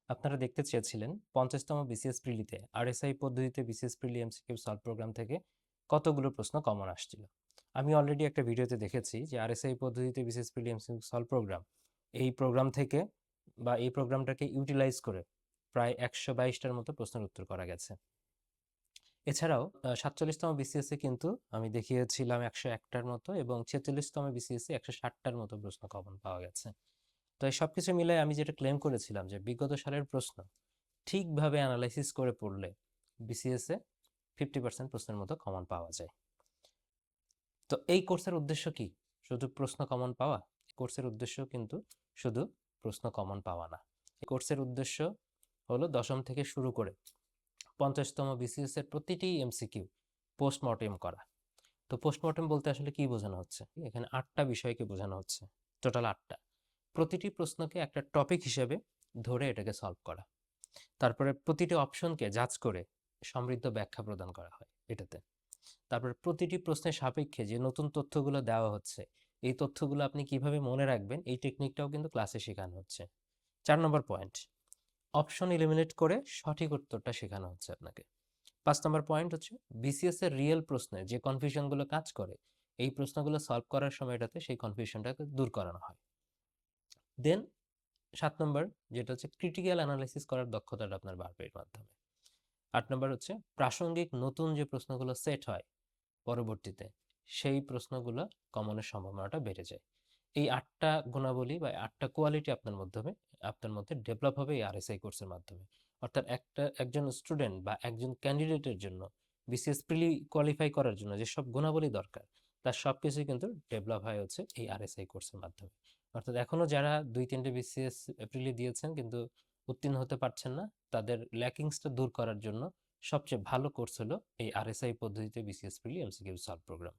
আপনারা দেখতে চেয়েছিলেন 50তম বিসিএস প্রিলিতে আরএসআই পদ্ধতিতে বিসিএস প্রিলি এমসিকিউ সলভ প্রোগ্রাম থেকে কতগুলো প্রশ্ন কমন আসছিল। আমি অলরেডি একটা ভিডিওতে দেখেছি যে আরএসআই পদ্ধতিতে বিসিএস প্রিলি এমসিকিউ সলভ প্রোগ্রাম এই প্রোগ্রাম থেকে বা এই প্রোগ্রামটাকে ইউটিলাইজ করে প্রায় 122টার মতো প্রশ্নের উত্তর করা গেছে। এছাড়াও 47তম বিসিএসে কিন্তু আমি দেখিয়েছিলাম 101টার মতো এবং 46তম বিসিএসে 160টার মতো প্রশ্ন কমন পাওয়া গেছে। তো এই সবকিছু মিলে আমি যেটা ক্লেম করেছিলাম যে বিগত সালের প্রশ্ন ঠিকভাবে অ্যানালাইসিস করে পড়লে বিসিএস এ 50% প্রশ্নের মতো কমন পাওয়া যায়। তো এই কোর্সের উদ্দেশ্য কি? শুধু প্রশ্ন কমন পাওয়া? কোর্সের উদ্দেশ্য কিন্তু শুধু প্রশ্ন কমন পাওয়া না। এই কোর্সের উদ্দেশ্য হলো দশম থেকে শুরু করে 50তম বিসিএস এর প্রতিটি এমসিকিউ পোস্টমর্টেম করা। তো পোস্টমর্টেম বলতে আসলে কি বোঝানো হচ্ছে? এখানে 8টা বিষয়কে বোঝানো হচ্ছে, টোটাল 8টা। প্রতিটি প্রশ্নকে একটা টপিক হিসেবে ধরে এটাকে সলভ করা, তারপরে প্রতিটি অপশনকে যাচ করে সমৃদ্ধ ব্যাখ্যা প্রদান করা হয় এটাতে। তারপরে প্রতিটি প্রশ্নের সাপেক্ষে যে নতুন তথ্যগুলো দেওয়া হচ্ছে, এই তথ্যগুলো আপনি কিভাবে মনে রাখবেন এই টেকনিকটাও কিন্তু ক্লাসে শেখানো হচ্ছে। 4 নম্বর পয়েন্ট, অপশন এলিমিনেট করে সঠিক উত্তরটা শেখানো হচ্ছে আপনাকে। 5 নম্বর পয়েন্ট হচ্ছে বিসিএস এর রিয়েল প্রশ্নে যে কনফিউশনগুলো কাজ করে, এই প্রশ্নগুলো সলভ করার সময়টাতে সেই কনফিউশনটাকে দূর করানো হয়। দেন 7 নম্বর, যেটা হচ্ছে ক্রিটিক্যাল অ্যানালাইসিস করার দক্ষতাটা আপনার বাড়বে এর মাধ্যমে। 8 নম্বর হচ্ছে প্রাসঙ্গিক নতুন যে প্রশ্নগুলো সেট হয় পরবর্তীতে, সেই প্রশ্নগুলো কমনের সম্ভাবনাটা বেড়ে যায়। এই 8টা গুণাবলী বা 8টা কোয়ালিটি আপনার মধ্যে ডেভেলপ হবে এই আরএসআই কোর্সের মাধ্যমে। অর্থাৎ একজন স্টুডেন্ট বা একজন ক্যান্ডিডেটের জন্য বিসিএস প্রিলি কোয়ালিফাই করার জন্য যেসব গুণাবলী দরকার, তার সব কিছুই কিন্তু ডেভেলপ হয় হচ্ছে এই আরএসআই কোর্সের মাধ্যমে। অর্থাৎ এখনো যারা 2-3টে বিসিএস প্রিলি দিয়েছেন কিন্তু উত্তীর্ণ হতে পারছেন না, তাদের ল্যাকিংসটা দূর করার জন্য সবচেয়ে ভালো কোর্স হলো এই আরএসআই পদ্ধতিতে বিসিএস প্রিলি এমসিকিউ সলভ প্রোগ্রাম।